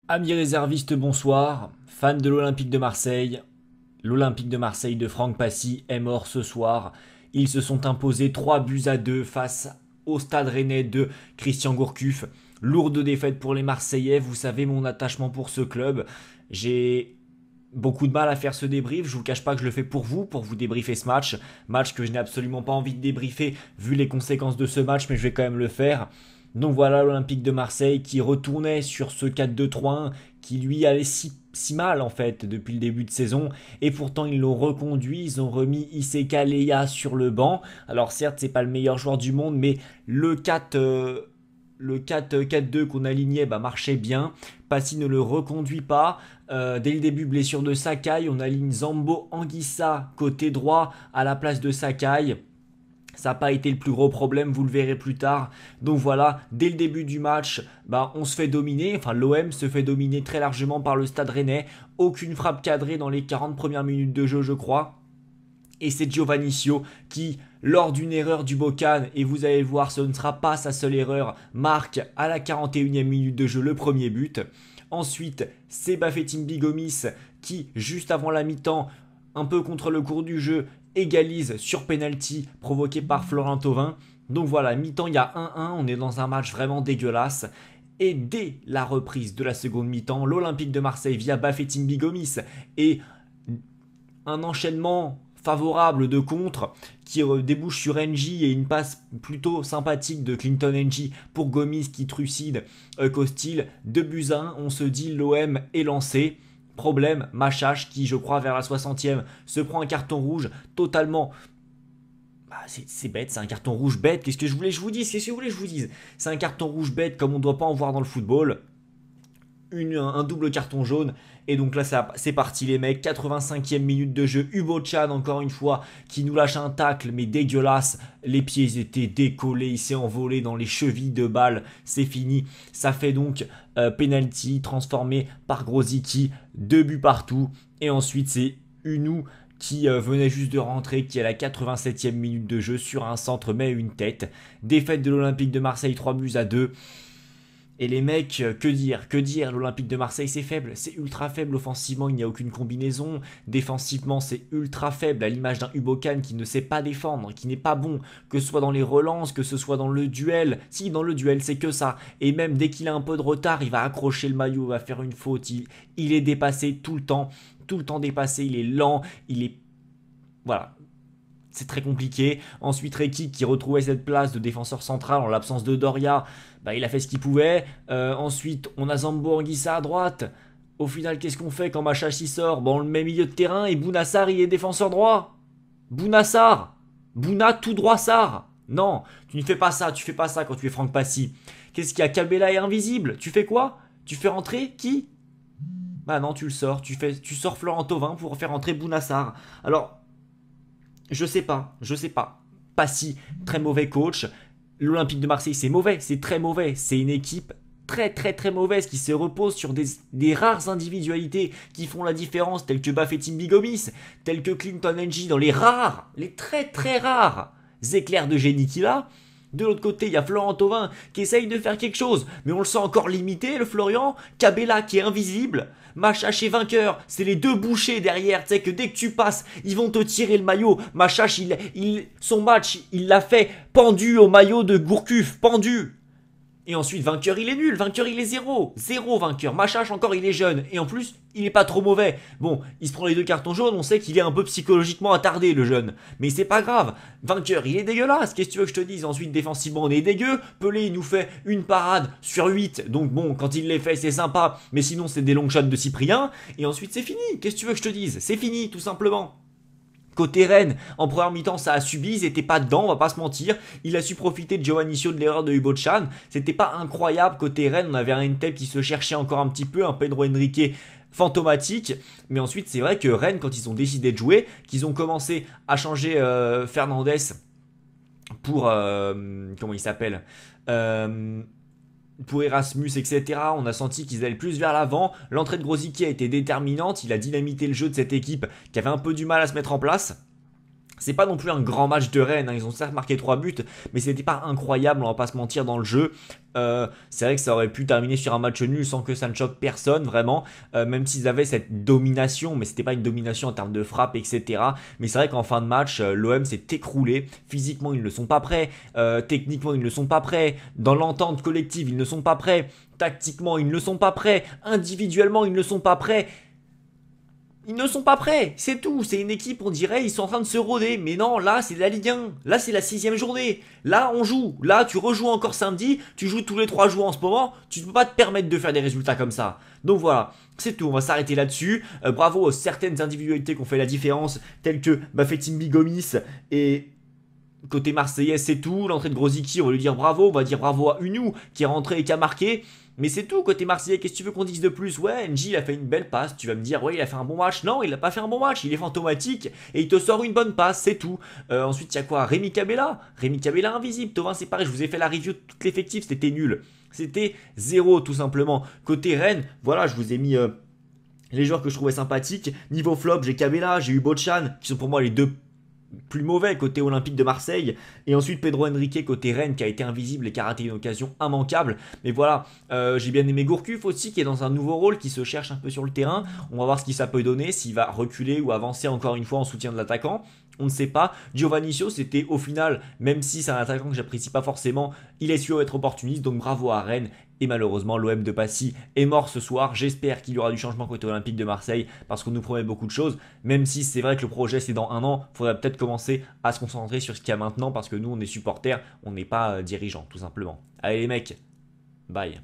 Amis réservistes, bonsoir. Fans de l'Olympique de Marseille, l'Olympique de Marseille de Franck Passy est mort ce soir. Ils se sont imposés 3 buts à 2 face au Stade Rennais de Christian Gourcuff. Lourde défaite pour les Marseillais, vous savez mon attachement pour ce club. J'ai beaucoup de mal à faire ce débrief, je vous cache pas que je le fais pour vous débriefer ce match. Match que je n'ai absolument pas envie de débriefer vu les conséquences de ce match, mais je vais quand même le faire. Donc voilà l'Olympique de Marseille qui retournait sur ce 4-2-3-1 qui lui allait si mal en fait depuis le début de saison, et pourtant ils l'ont reconduit, ils ont remis Iseka Leya sur le banc. Alors certes c'est pas le meilleur joueur du monde, mais le 4-4-2 qu'on alignait marchait bien. Passy ne le reconduit pas. Dès le début, blessure de Sakai. On aligne Zambo Anguissa côté droit à la place de Sakai. Ça n'a pas été le plus gros problème, vous le verrez plus tard. Donc voilà, dès le début du match, on se fait dominer. Enfin, l'OM se fait dominer très largement par le Stade Rennais. Aucune frappe cadrée dans les 40 premières minutes de jeu, je crois. Et c'est Giovannicio qui, lors d'une erreur du Bocan, et vous allez voir, ce ne sera pas sa seule erreur, marque à la 41e minute de jeu le premier but. Ensuite, c'est Bafétimbi Gomis qui, juste avant la mi-temps, un peu contre le cours du jeu, égalise sur penalty provoqué par Florent Thauvin. Donc voilà, mi-temps, il y a 1-1, on est dans un match vraiment dégueulasse. Et dès la reprise de la seconde mi-temps, l'Olympique de Marseille via Bafétimbi Gomis et un enchaînement favorable de contre qui débouche sur NJ et une passe plutôt sympathique de Clinton NJ pour Gomis qui trucide Costil. 2 buts à 1, on se dit l'OM est lancé. Problème, Machache qui je crois vers la 60e se prend un carton rouge totalement. C'est bête, c'est un carton rouge bête. Qu'est-ce que je voulais que je vous dise? Qu'est-ce que vous voulez que je vous dise? C'est un carton rouge bête comme on ne doit pas en voir dans le football. Un double carton jaune. Et donc là, c'est parti, les mecs. 85e minute de jeu. Hugo-chan, encore une fois, qui nous lâche un tacle, mais dégueulasse. Les pieds étaient décollés. Il s'est envolé dans les chevilles de balle. C'est fini. Ça fait donc penalty transformé par Grosicki. 2 buts partout. Et ensuite, c'est Unou qui venait juste de rentrer, qui à la 87e minute de jeu sur un centre met une tête. Défaite de l'Olympique de Marseille, 3 buts à 2. Et les mecs, que dire, l'Olympique de Marseille c'est faible, c'est ultra faible offensivement, il n'y a aucune combinaison, défensivement c'est ultra faible, à l'image d'un Ubokan qui ne sait pas défendre, qui n'est pas bon, que ce soit dans les relances, que ce soit dans le duel, si dans le duel c'est que ça, et même dès qu'il a un peu de retard, il va accrocher le maillot, il va faire une faute, il est dépassé tout le temps dépassé, il est lent, il est... Voilà, c'est très compliqué. Ensuite, Rekik qui retrouvait cette place de défenseur central en l'absence de Doria, il a fait ce qu'il pouvait. Ensuite, on a Zambo Anguissa à droite. Au final, qu'est-ce qu'on fait quand Machachi sort? On le met milieu de terrain et Bounassar, il est défenseur droit. Bounassar, Bouna tout droit Sar. Non, tu ne fais pas ça, tu fais pas ça quand tu es Franck Passy. Qu'est-ce qu'il y a? Cabella est invisible. Tu fais quoi? Tu fais rentrer qui? Bah non, tu le sors. Tu sors Florent Thauvin pour faire rentrer Bounassar. Alors, je sais pas. Passy, très mauvais coach. L'Olympique de Marseille, c'est mauvais, c'est très mauvais. C'est une équipe très mauvaise qui se repose sur des rares individualités qui font la différence, telles que Bafétimbi Gomis, telles que Clinton NG, dans les très rares éclairs de génie qu'il a. De l'autre côté, il y a Florent Thauvin qui essaye de faire quelque chose, mais on le sent encore limité, le Florian. Cabella qui est invisible. Machache est vainqueur, c'est les deux bouchers derrière, tu sais que dès que tu passes, ils vont te tirer le maillot. Machache, son match, il l'a fait pendu au maillot de Gourcuff, pendu. Et ensuite, vainqueur, il est nul. Vainqueur, il est zéro. Zéro vainqueur. Machache, encore, il est jeune. Et en plus, il est pas trop mauvais. Bon, il se prend les 2 cartons jaunes. On sait qu'il est un peu psychologiquement attardé, le jeune. Mais c'est pas grave. Vainqueur, il est dégueulasse. Qu'est-ce que tu veux que je te dise? Ensuite, défensivement, on est dégueu. Pelé, il nous fait une parade sur 8. Donc bon, quand il les fait, c'est sympa. Mais sinon, c'est des long shots de Cyprien. Et ensuite, c'est fini. Qu'est-ce que tu veux que je te dise? C'est fini, tout simplement. Côté Rennes, en première mi-temps, ça a subi, ils n'étaient pas dedans, on va pas se mentir. Il a su profiter de Giovannicio de l'erreur de Hugo-chan. C'était pas incroyable côté Rennes, on avait un Intel qui se cherchait encore un petit peu, un Pedro Henrique fantomatique. Mais ensuite, c'est vrai que Rennes, quand ils ont décidé de jouer, qu'ils ont commencé à changer Fernandez pour... comment il s'appelle pour Erasmus, etc. On a senti qu'ils allaient plus vers l'avant. L'entrée de Grosicki a été déterminante. Il a dynamité le jeu de cette équipe qui avait un peu du mal à se mettre en place. C'est pas non plus un grand match de Rennes, hein. Ils ont certes marqué 3 buts, mais c'était pas incroyable, on va pas se mentir dans le jeu. C'est vrai que ça aurait pu terminer sur un match nul sans que ça ne choque personne, vraiment. Même s'ils avaient cette domination, mais c'était pas une domination en termes de frappe, etc. Mais c'est vrai qu'en fin de match, l'OM s'est écroulé. Physiquement, ils ne sont pas prêts. Techniquement, ils ne sont pas prêts. Dans l'entente collective, ils ne sont pas prêts. Tactiquement, ils ne sont pas prêts. Individuellement, ils ne sont pas prêts. Ils ne sont pas prêts, c'est tout. C'est une équipe, on dirait, ils sont en train de se rôder. Mais non, là, c'est la Ligue 1. Là, c'est la 6e journée. Là, on joue. Là, tu rejoues encore samedi. Tu joues tous les 3 jours en ce moment. Tu ne peux pas te permettre de faire des résultats comme ça. Donc voilà, c'est tout. On va s'arrêter là-dessus. Bravo aux certaines individualités qui ont fait la différence, telles que Bafetim Bigomis et côté marseillais, c'est tout. L'entrée de Grosicki, on va lui dire bravo. On va dire bravo à Unou qui est rentré et qui a marqué. Mais c'est tout, côté marseillais, qu'est-ce que tu veux qu'on dise de plus? Ouais, NJ il a fait une belle passe, tu vas me dire, ouais, il a fait un bon match. Non, il a pas fait un bon match, il est fantomatique et il te sort une bonne passe, c'est tout. Ensuite, il y a quoi? Rémi Cabella. Rémi Cabella invisible. Tovin, c'est pareil, je vous ai fait la review de tout l'effectif, c'était nul. C'était zéro, tout simplement. Côté Rennes, voilà, je vous ai mis les joueurs que je trouvais sympathiques. Niveau flop, j'ai Cabella, j'ai eu Bochan, qui sont pour moi les deux plus mauvais côté Olympique de Marseille, et ensuite Pedro Henrique côté Rennes qui a été invisible et qui a raté une occasion immanquable. Mais voilà, j'ai bien aimé Gourcuff aussi qui est dans un nouveau rôle, qui se cherche un peu sur le terrain. On va voir ce que ça peut donner, s'il va reculer ou avancer encore une fois en soutien de l'attaquant. On ne sait pas. Giovannicio, c'était au final, même si c'est un attaquant que j'apprécie pas forcément, il est sûr d'être opportuniste, donc bravo à Rennes. Et malheureusement, l'OM de Passy est mort ce soir. J'espère qu'il y aura du changement côté Olympique de Marseille parce qu'on nous promet beaucoup de choses. Même si c'est vrai que le projet c'est dans un an, il faudrait peut-être commencer à se concentrer sur ce qu'il y a maintenant parce que nous on est supporters, on n'est pas dirigeants tout simplement. Allez les mecs, bye.